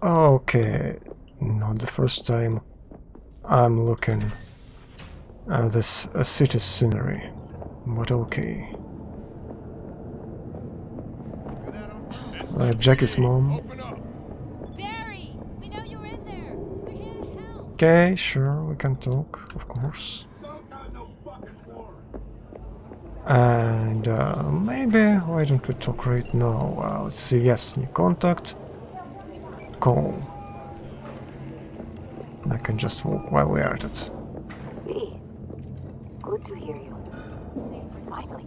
Okay, not the first time I'm looking at this city scenery, but okay. Jackie's mom. Barry, we know you're in there. We're here to help. Okay, sure, we can talk, of course. And maybe, why don't we talk right now? Let's see, yes, new contact. Call. I can just walk while we're at it. V, good to hear you. Finally.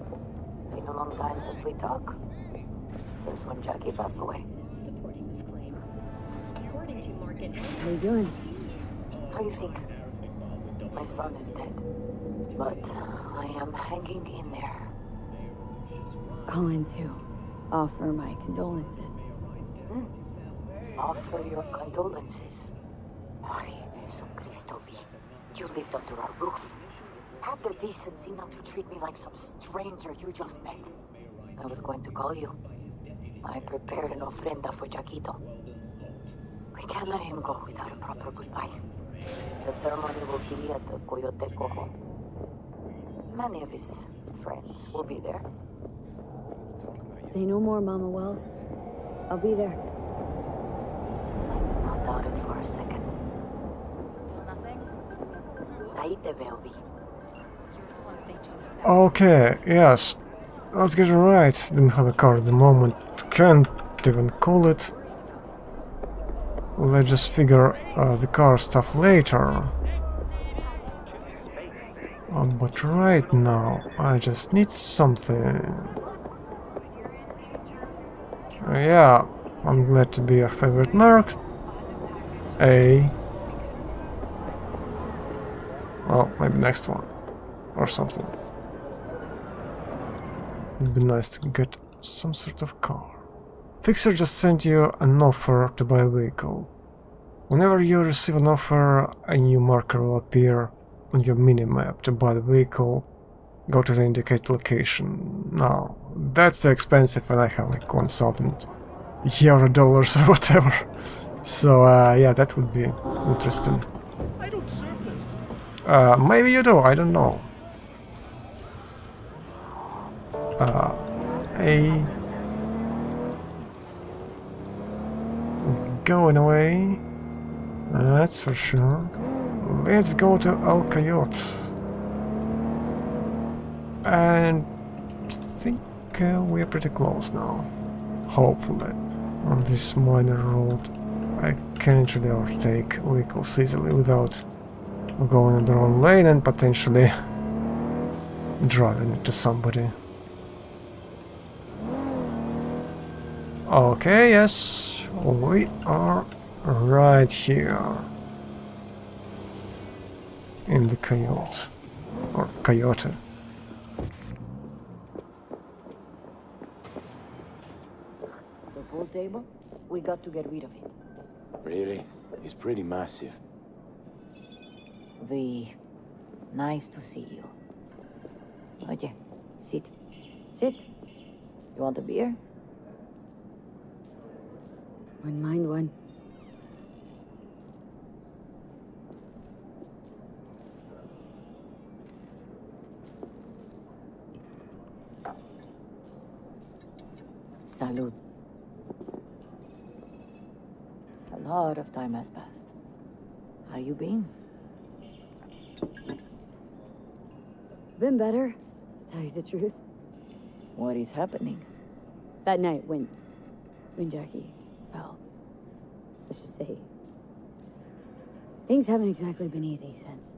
Been a long time since we talked. Since when Jackie passed away. Supporting this claim. According to market. How you doing? How you think? My son is dead. But I am hanging in there. Calling to offer my condolences. Offer your condolences. Ay, Jesucristo, V. You lived under our roof. Have the decency not to treat me like some stranger you just met. I was going to call you. I prepared an ofrenda for Jaquito. We can't let him go without a proper goodbye. The ceremony will be at the Coyote Cojo. Many of his friends will be there. Say no more, Mama Wells. I'll be there. I did not doubt it for a second. Still nothing? Ahí te veo, V. You're the ones they chose for that. Okay, yes. Let's get it right. Didn't have a car at the moment. Can't even call it. Let's just figure the car stuff later. But right now, I just need something. Yeah, I'm glad to be a favorite mark. Well, maybe next one. Or something. It'd be nice to get some sort of car. Fixer just sent you an offer to buy a vehicle. Whenever you receive an offer, a new marker will appear on your minimap to buy the vehicle. Go to the indicated location. Now, that's too expensive and I have like 1,000 euro dollars or whatever. So, yeah, that would be interesting. I don't serve this. Maybe you do, I don't know. Going away. That's for sure. Let's go to El Coyote. And I think we're pretty close now. Hopefully. On this minor road I can't really overtake vehicles easily without going in the wrong lane and potentially driving into somebody. Okay, yes, we are right here in the Coyote, or Coyote. The pool table? We got to get rid of it. Really? It's pretty massive. V, nice to see you. Oye, sit. Sit. You want a beer? Wouldn't mind one. Salud. A lot of time has passed. How you been? Been better, to tell you the truth. What is happening? That night when Jackie fell. Let's just say things haven't exactly been easy since.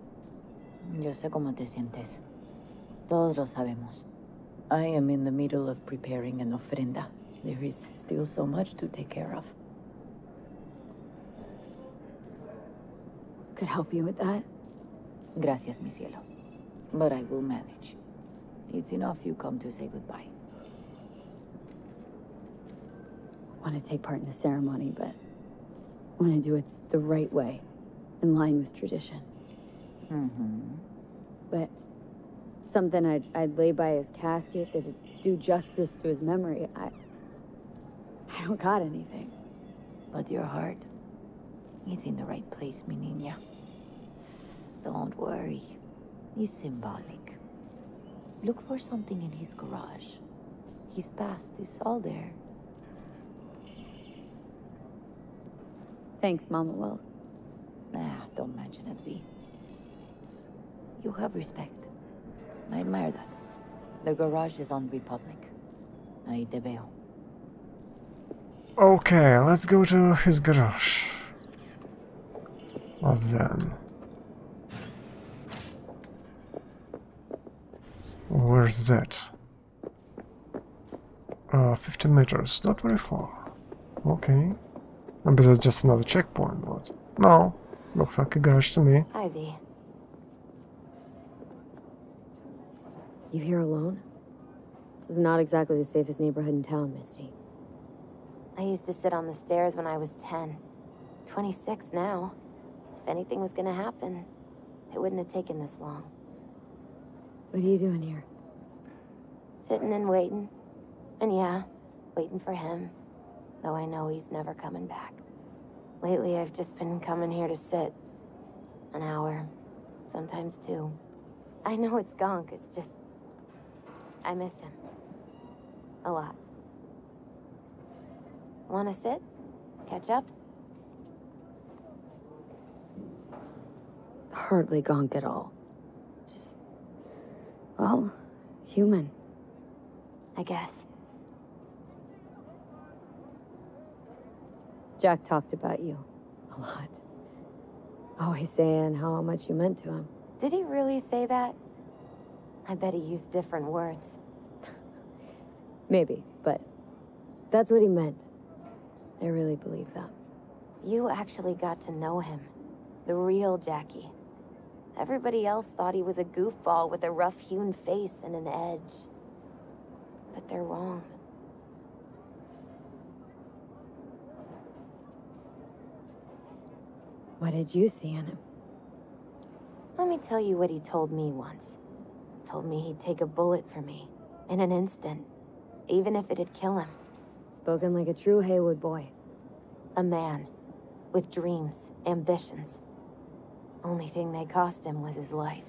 Yo sé cómo te sientes. Todos lo sabemos. I am in the middle of preparing an ofrenda. There is still so much to take care of. Could help you with that. Gracias, mi cielo. But I will manage. It's enough you come to say goodbye. Want to take part in the ceremony, but want to do it the right way, in line with tradition. But something I'd lay by his casket that'd do justice to his memory. I don't got anything. But your heart, He's in the right place, mi niña. Don't worry. He's symbolic. Look for something in his garage. His past is all there. Thanks, Mama Wells. Nah, don't mention it, V. You have respect. I admire that. The garage is on Republic. Ahí te veo. Okay, let's go to his garage. What then? Where's that? 50 meters, not very far. Okay. Maybe that's just another checkpoint, but no. Looks like a garage to me. Hi, V. You here alone? This is not exactly the safest neighborhood in town, Misty. I used to sit on the stairs when I was 10. 26 now. If anything was gonna happen, it wouldn't have taken this long. What are you doing here? Sitting and waiting. And yeah, waiting for him. Though I know he's never coming back. Lately, I've just been coming here to sit. An hour. Sometimes 2. I know it's gonk, it's just... I miss him. A lot. Wanna sit? Catch up? Hardly gonk at all. Just... well, human. I guess. Jack talked about you. A lot. Always saying how much you meant to him. Did he really say that? I bet he used different words. Maybe, but that's what he meant. I really believe that. You actually got to know him. The real Jackie. Everybody else thought he was a goofball with a rough-hewn face and an edge. But they're wrong. What did you see in him? Let me tell you what he told me once. Told me he'd take a bullet for me. In an instant. Even if it'd kill him. Spoken like a true Haywood boy. A man. With dreams, ambitions. Only thing they cost him was his life.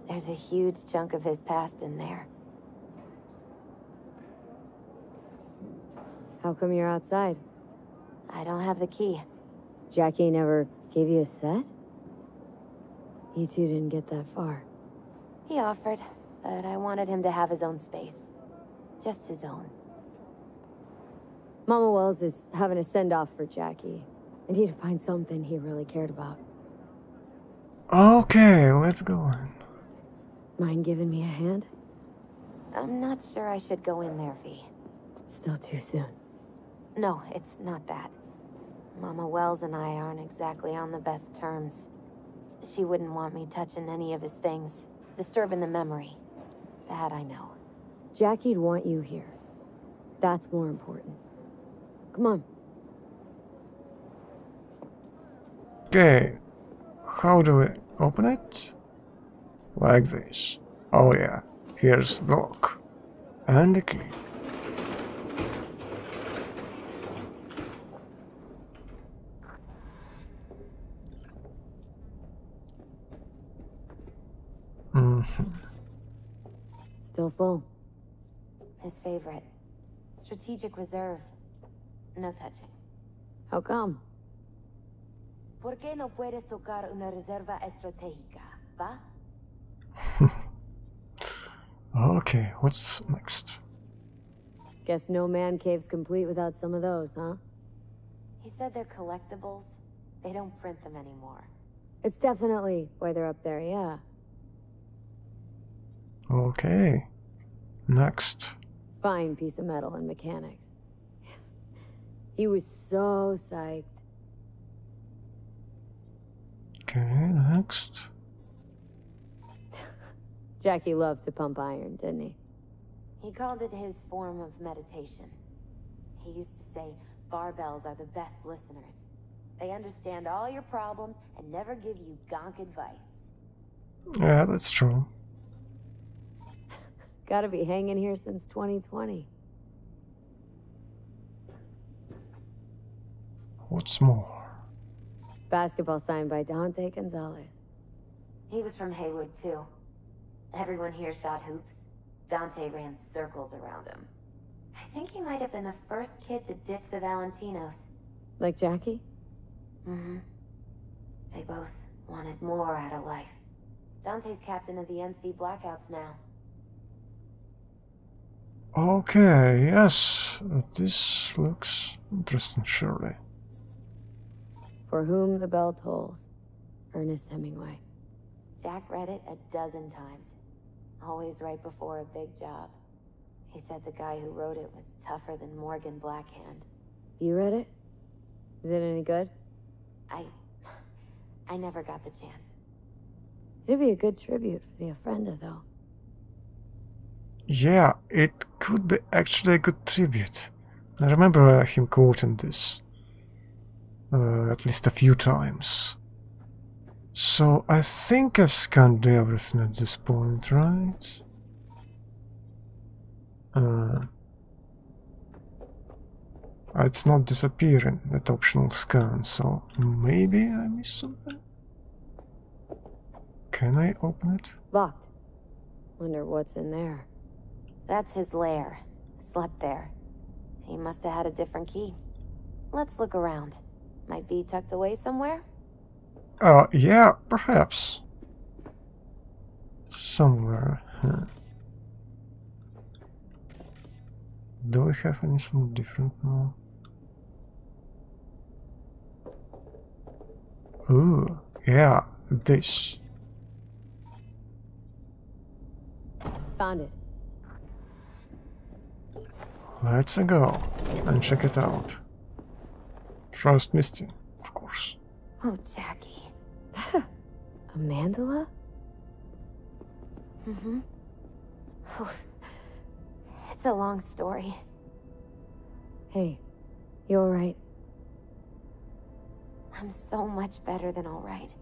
There's a huge chunk of his past in there. How come you're outside? I don't have the key. Jackie never gave you a set? You two didn't get that far. He offered, but I wanted him to have his own space. Just his own. Mama Wells is having a send-off for Jackie. I need to find something he really cared about. Okay, let's go in. Mind giving me a hand? I'm not sure I should go in there, V. Still too soon. No, it's not that. Mama Wells and I aren't exactly on the best terms. She wouldn't want me touching any of his things, disturbing the memory. That I know. Jackie'd want you here. That's more important. Come on. Okay, how do we open it? Like this. Oh yeah, here's the lock. And the key. Still full. His favorite. Strategic reserve. No touching. How come? ¿Por qué no puedes tocar una reserva estratégica, va? Okay, what's next? Guess no man cave's complete without some of those, huh? He said they're collectibles. They don't print them anymore. It's definitely why they're up there, yeah. Okay, next. Fine piece of metal and mechanics. He was so psyched. Okay, next. Jackie loved to pump iron, didn't he? He called it his form of meditation. He used to say, barbells are the best listeners. They understand all your problems and never give you gonk advice. Yeah, that's true. Gotta be hanging here since 2020. What's more? Basketball signed by Dante Gonzalez. He was from Haywood, too. Everyone here shot hoops. Dante ran circles around him. I think he might have been the first kid to ditch the Valentinos. Like Jackie? Mm-hmm. They both wanted more out of life. Dante's captain of the NC Blackouts now. Okay, yes, this looks interesting, surely. For whom the bell tolls. Ernest Hemingway. Jack read it a dozen times. Always right before a big job. He said the guy who wrote it was tougher than Morgan Blackhand. You read it? Is it any good? I never got the chance. It'd be a good tribute for the Ofrenda, though. Yeah, it could be actually a good tribute. I remember him quoting this at least a few times. So I think I've scanned everything at this point, right? It's not disappearing, that optional scan, so maybe I missed something? Can I open it? Locked. Wonder what's in there. That's his lair. Slept there. He must have had a different key. Let's look around. Might be tucked away somewhere? Yeah, perhaps. Somewhere. Do we have anything different now? Ooh, yeah, this. Found it. Let's go and check it out. First Misty, of course. Oh, Jackie. That a mandala? Mm-hmm. Oh, it's a long story. Hey, you alright? I'm so much better than alright.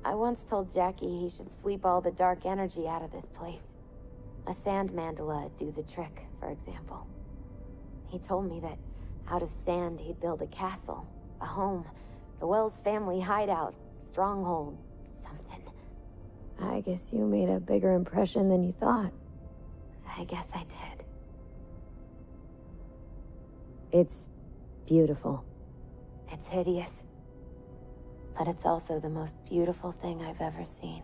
I once told Jackie he should sweep all the dark energy out of this place. A sand mandala'd do the trick, for example. He told me that out of sand he'd build a castle, a home, the Wells family hideout, stronghold, something. I guess you made a bigger impression than you thought. I guess I did. It's beautiful. It's hideous. But it's also the most beautiful thing I've ever seen.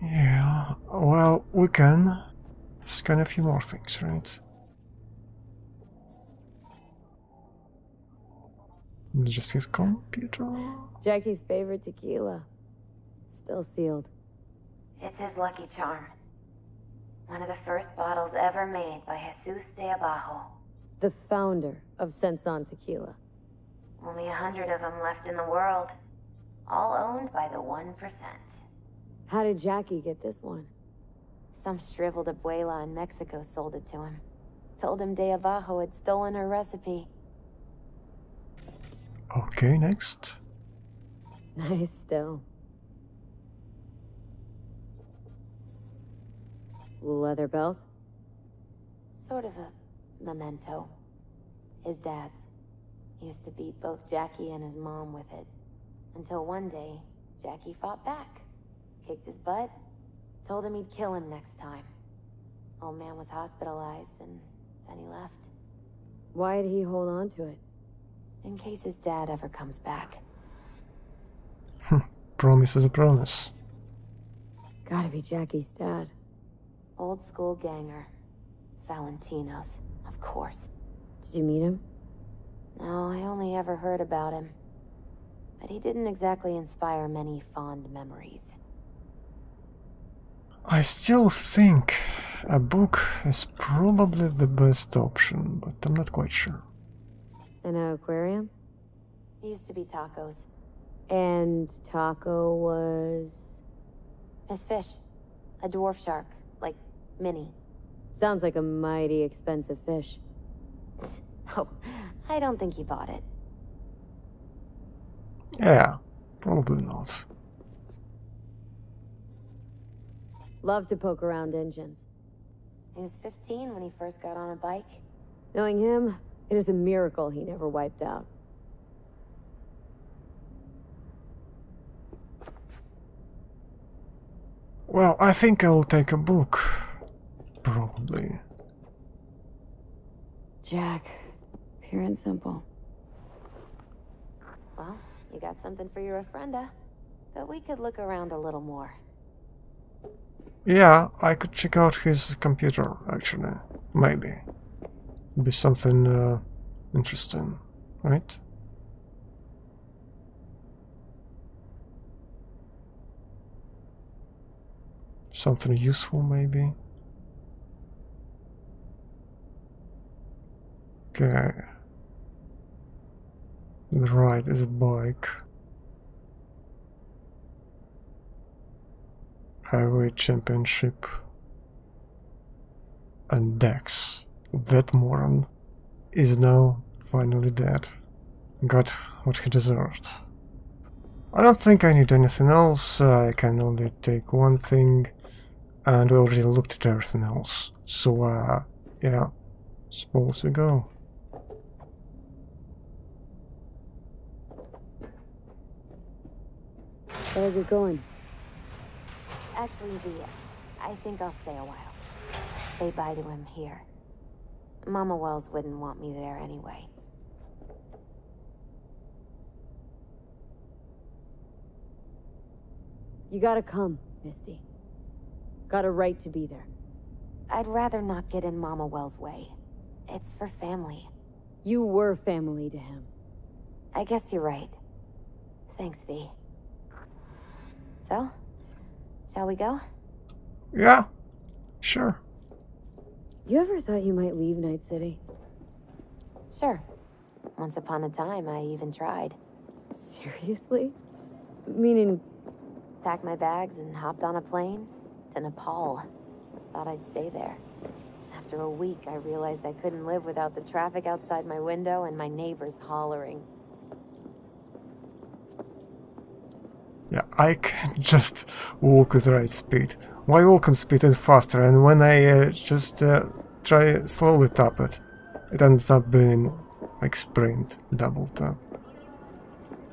Yeah, well, we can scan a few more things, right? Just his computer? Jackie's favorite tequila. Still sealed. It's his lucky charm. One of the first bottles ever made by Jesus de Abajo. The founder of Senson Tequila. Only 100 of them left in the world. All owned by the 1%. How did Jackie get this one? Some shriveled abuela in Mexico sold it to him. Told him de Abajo had stolen her recipe. Okay, next. Nice still. Leather belt? Sort of a memento. His dad's. Used to beat both Jackie and his mom with it. Until one day, Jackie fought back. Kicked his butt. Told him he'd kill him next time. Old man was hospitalized and then he left. Why did he hold on to it? In case his dad ever comes back. Promise is a promise. Gotta be Jackie's dad. Old school ganger. Valentinos, of course. Did you meet him? No, I only ever heard about him. But he didn't exactly inspire many fond memories. I still think a book is probably the best option, but I'm not quite sure. An aquarium? It used to be Taco's. And Taco was... His fish. A dwarf shark. Like, mini. Sounds like a mighty expensive fish. Oh, I don't think he bought it. Yeah, probably not. Love to poke around engines. He was 15 when he first got on a bike. Knowing him, it is a miracle he never wiped out. Well, I think I will take a book. Probably. Jack, pure and simple. Well, you got something for your frienda. But we could look around a little more. Yeah, I could check out his computer, actually. Maybe. Be something interesting, right? Something useful, maybe. Okay. The right is a bike. Highway Championship. And Dex. That moron is now finally dead. Got what he deserved. I don't think I need anything else. I can only take one thing. And we already looked at everything else. So, yeah. Suppose we go. Better get going. Actually, I think I'll stay a while. Say bye to him here. Mama Wells wouldn't want me there anyway. You gotta come, Misty. Got a right to be there. I'd rather not get in Mama Wells' way. It's for family. You were family to him. I guess you're right. Thanks, V. So, shall we go? Yeah, sure. You ever thought you might leave Night City? Sure. Once upon a time, I even tried. Seriously? Meaning... Packed my bags and hopped on a plane to Nepal. Thought I'd stay there. After a week, I realized I couldn't live without the traffic outside my window and my neighbors hollering. Yeah, I can't just walk with the right speed. Why walk on speed and faster? And when I just try slowly tap it, it ends up being like sprint, double tap.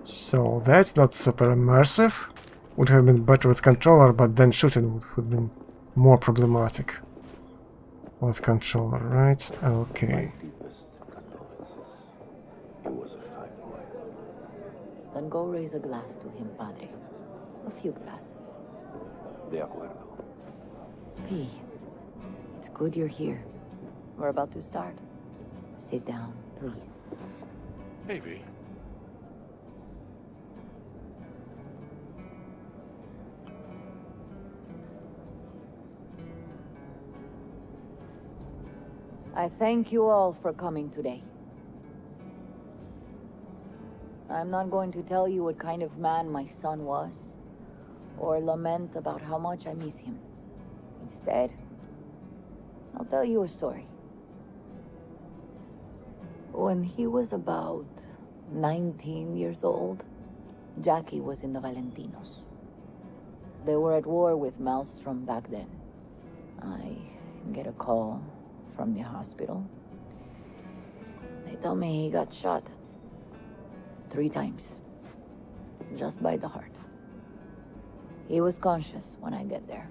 So that's not super immersive. Would have been better with controller, but then shooting would have been more problematic with controller, right? Okay. Deepest condolences. He was a fine boy. Then go raise a glass to him, Padre. A few glasses. De acuerdo. P, it's good you're here. We're about to start. Sit down, please. Hey, V. I thank you all for coming today. I'm not going to tell you what kind of man my son was, or lament about how much I miss him. Instead, I'll tell you a story. When he was about 19 years old, Jackie was in the Valentinos. They were at war with Maelstrom back then. I get a call from the hospital. They tell me he got shot 3 times, just by the heart. He was conscious when I get there.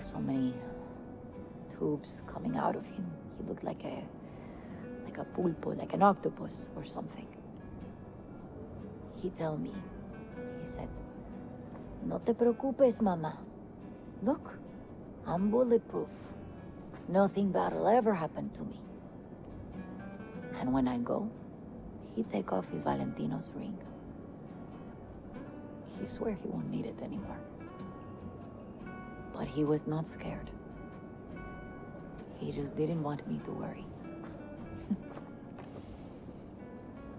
So many tubes coming out of him. He looked like a pulpo, like an octopus or something. He told me, he said, "No te preocupes, mama. Look, I'm bulletproof. Nothing bad will ever happen to me." And when I go, he take off his Valentino's ring. He swear he won't need it anymore. But he was not scared. He just didn't want me to worry.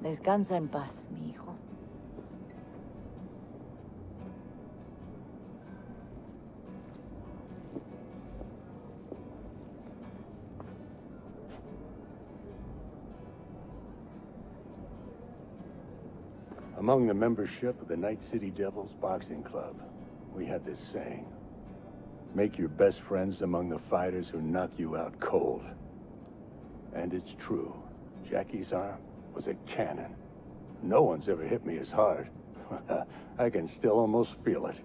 Descansa en paz, mi hijo. Among the membership of the Night City Devils Boxing Club, we had this saying. Make your best friends among the fighters who knock you out cold. And it's true. Jackie's arm was a cannon. No one's ever hit me as hard. I can still almost feel it.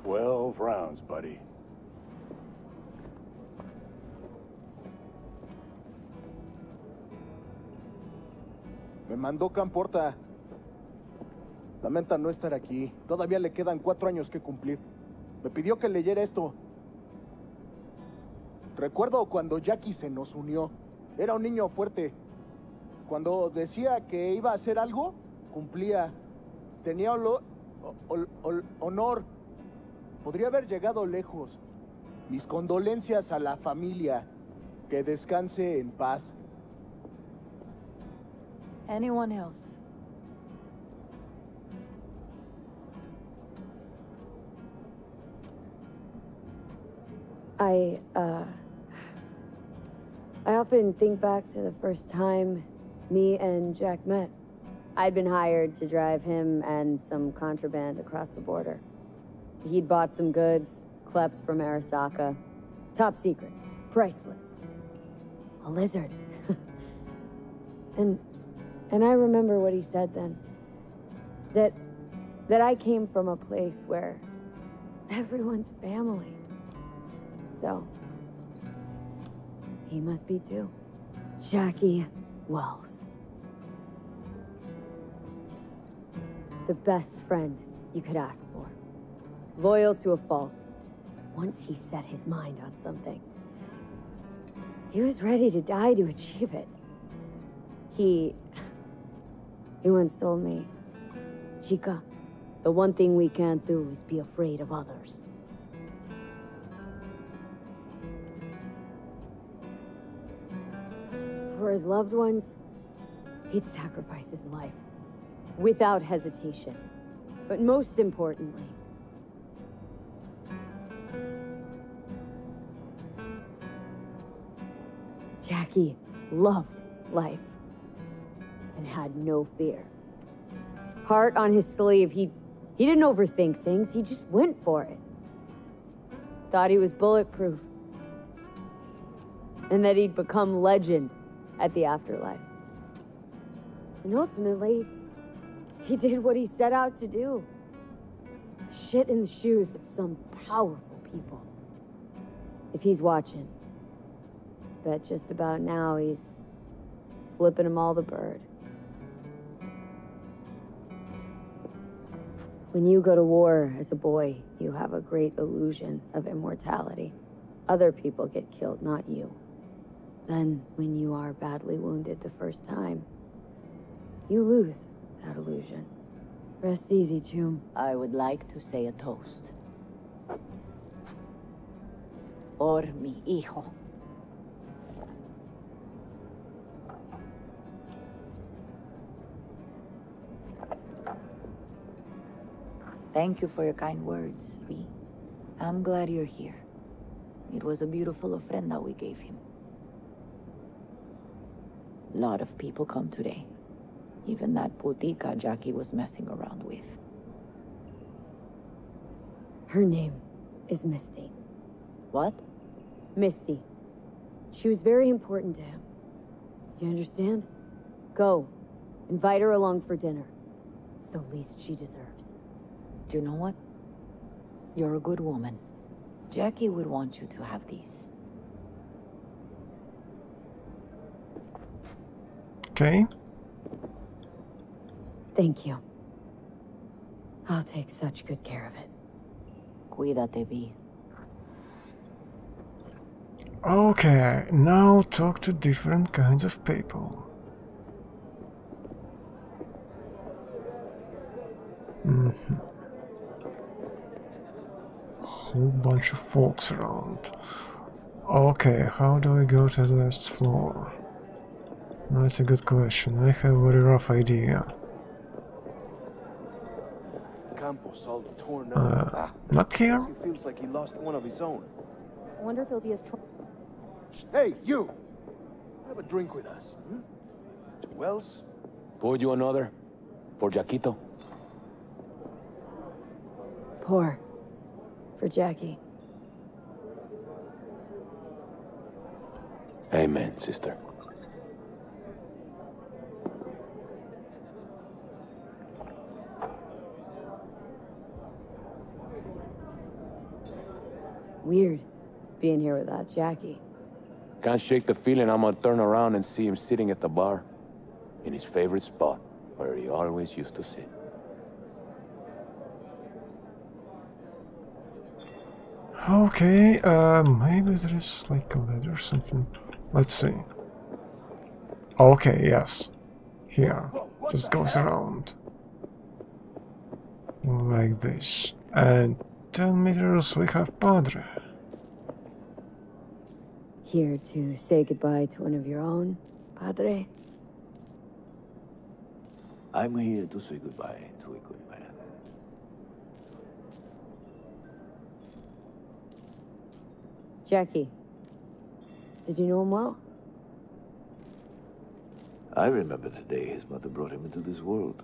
"12 rounds, buddy." Me mandó Camporta. Lamenta no estar aquí. Todavía le quedan 4 años que cumplir. Me pidió que leyera esto. Recuerdo cuando Jackie se nos unió. Era un niño fuerte. Cuando decía que iba a hacer algo, cumplía. Tenía honor. Podría haber llegado lejos. Mis condolencias a la familia. Que descanse en paz. Anyone else? I often think back to the first time me and Jack met. I'd been hired to drive him and some contraband across the border. He'd bought some goods, klept from Arasaka. Top secret, priceless. A lizard. And I remember what he said then. That I came from a place where everyone's family. So, he must be too. Jackie Wells. The best friend you could ask for. Loyal to a fault. Once he set his mind on something, he was ready to die to achieve it. He once told me, "Chica, the one thing we can't do is be afraid of others." For his loved ones, he'd sacrifice his life, without hesitation. But most importantly, Jackie loved life and had no fear. Heart on his sleeve, he didn't overthink things, he just went for it. Thought he was bulletproof. And that he'd become legend at the afterlife. And ultimately, he did what he set out to do. Shit in the shoes of some powerful people. If he's watching, bet just about now he's flipping them all the bird. When you go to war as a boy, you have a great illusion of immortality. Other people get killed, not you. Then, when you are badly wounded the first time, you lose that illusion. Rest easy, Chum. I would like to say a toast. Por mi hijo. Thank you for your kind words, Vi. I'm glad you're here. It was a beautiful ofrenda we gave him. A lot of people come today. Even that putica Jackie was messing around with. Her name is Misty. What? Misty. She was very important to him. Do you understand? Go. Invite her along for dinner. It's the least she deserves. Do you know what? You're a good woman. Jackie would want you to have these. Okay. Thank you. I'll take such good care of it. Cuídate, Vi. Okay, now talk to different kinds of people. Whole bunch of folks around. Okay, how do I go to the last floor? That's a good question. I have a very rough idea. Campos all torn up. Not here? He feels like he lost one of his own. I wonder if he'll be as Hey, you! Have a drink with us. Wells? Pour you another? For Jaquito? Pour. For Jackie. Amen, sister. Weird, being here without Jackie. Can't shake the feeling I'm gonna turn around and see him sitting at the bar. In his favorite spot, where he always used to sit. Okay, maybe there is like a ladder or something. Let's see. Okay, yes. Here. Just goes around. Like this. And 10 meters we have Padre. Here to say goodbye to one of your own, Padre? I'm here to say goodbye to a good man. Jackie. Did you know him well? I remember the day his mother brought him into this world.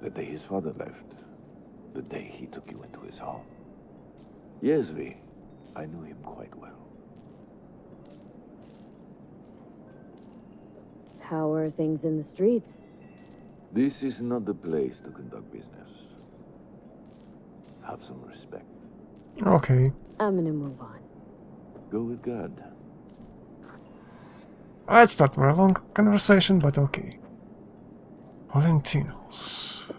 The day his father left. The day he took you into his home. Yes, V. I knew him quite well. How are things in the streets? This is not the place to conduct business. Have some respect. Okay. I'm gonna move on. Go with God. It's not very long conversation, but okay. Valentinos.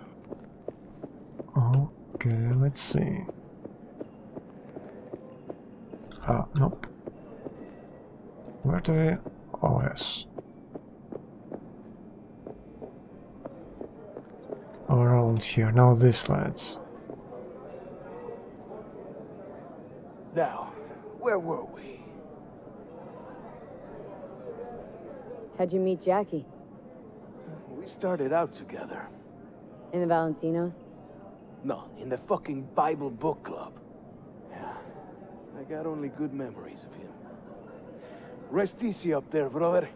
Okay, let's see. Nope. Where do we... Oh, yes. Around here. Now this, lads. Now, where were we? How'd you meet Jackie? We started out together. In the Valentinos? No, in the fucking Bible book club. Yeah, I got only good memories of him. Rest easy up there, brother.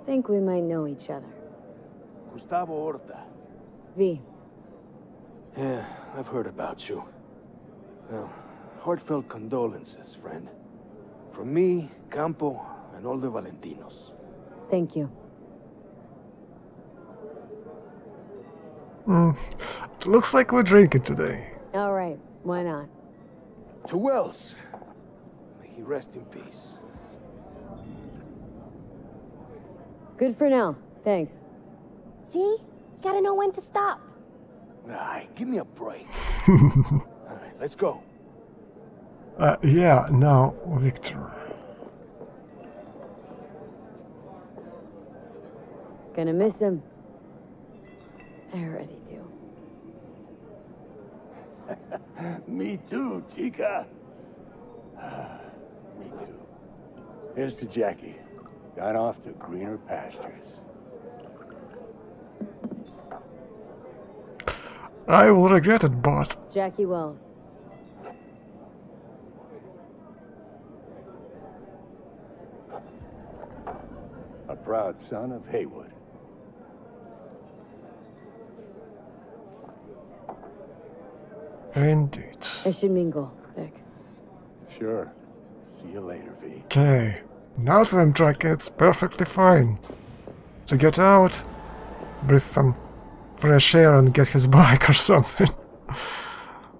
Think we might know each other. Gustavo Horta. V. Yeah, I've heard about you. Well, heartfelt condolences, friend. From me, Campo, and all the Valentinos. Thank you. It looks like we're drinking today. Alright, why not? To Wells. May he rest in peace. Good for now. Thanks. See? You gotta know when to stop. Aye, give me a break. Alright, let's go. Yeah, now, Victor. Gonna miss him. I already do. Me too, chica. Me too. Here's to Jackie. Gone off to greener pastures. I will regret it, but... Jackie Wells. A proud son of Haywood. Indeed. I should mingle, Vic. Sure. See you later, V. Okay. Now that I'm drinking, it's perfectly fine to get out, breathe some fresh air and get his bike or something.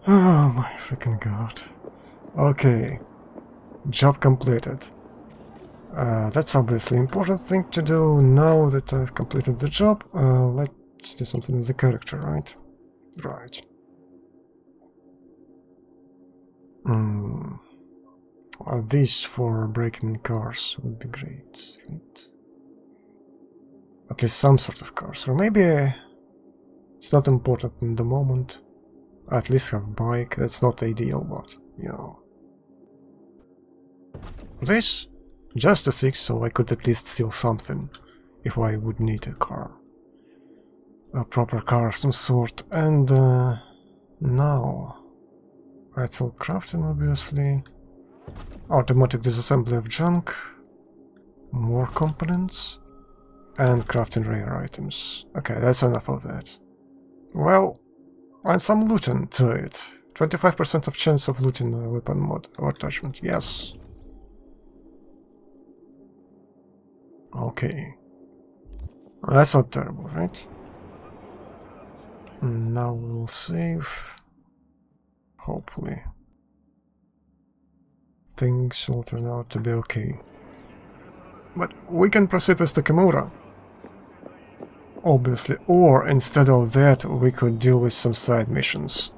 Oh my freaking god. Okay. Job completed. That's obviously important thing to do now that I've completed the job. Let's do something with the character, right? Right. These for breaking cars would be great, right? At least some sort of cars, or maybe it's not important in the moment. At least have bike, that's not ideal, but, you know. This, just a 6, so I could at least steal something, if I would need a car. A proper car of some sort, and now... It's all crafting, obviously. Automatic disassembly of junk. more components and crafting rare items. Okay, that's enough of that. Well, and some looting to it. 25% of chance of looting a weapon mod or attachment. Yes. Okay. That's not terrible, right? Now we'll save. Hopefully. Things will turn out to be okay. But we can proceed with the Kimura. Obviously. Or instead of that, we could deal with some side missions.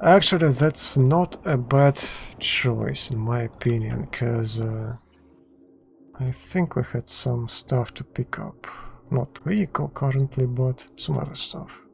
Actually, that's not a bad choice in my opinion, because I think we had some stuff to pick up. Not vehicle currently, but some other stuff.